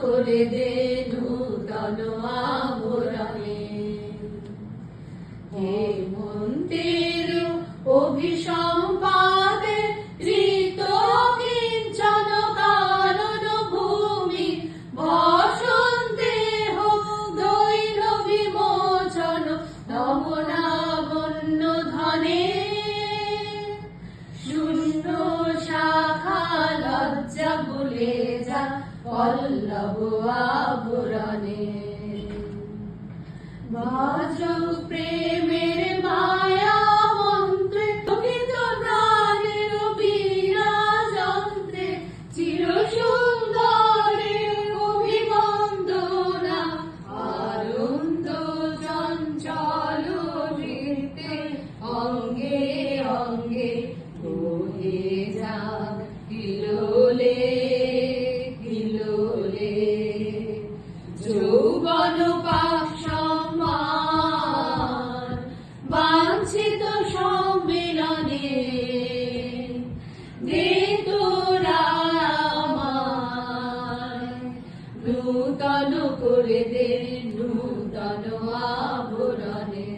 করে দে নূতন আভরণে। হেমন্তের অভিসম্পাতে ঋত কিঞ্চন কানন ভূমি, বসন্তে হোক দৈন বিমোচন নবনাবন্য ধনে। শূন্য শাখা লজ্জা ভুলে যা পল্লব আভরণে। ভজ প্রেমের মায়া মন্ত্রে প্রকৃত প্রাণের বীণা যন্ত্রে, চির সুন্দরের অভিবন্দনা আনন্দ চঞ্চল নৃত্যে অঙ্গে অঙ্গে বহে যাক হিলোলে হিলোলে। যৌবন পাপ সম্মান বাঞ্ছিত সম্মিলনে, দে তোরা আমায় নূতন করে দে নূতন আভরণে।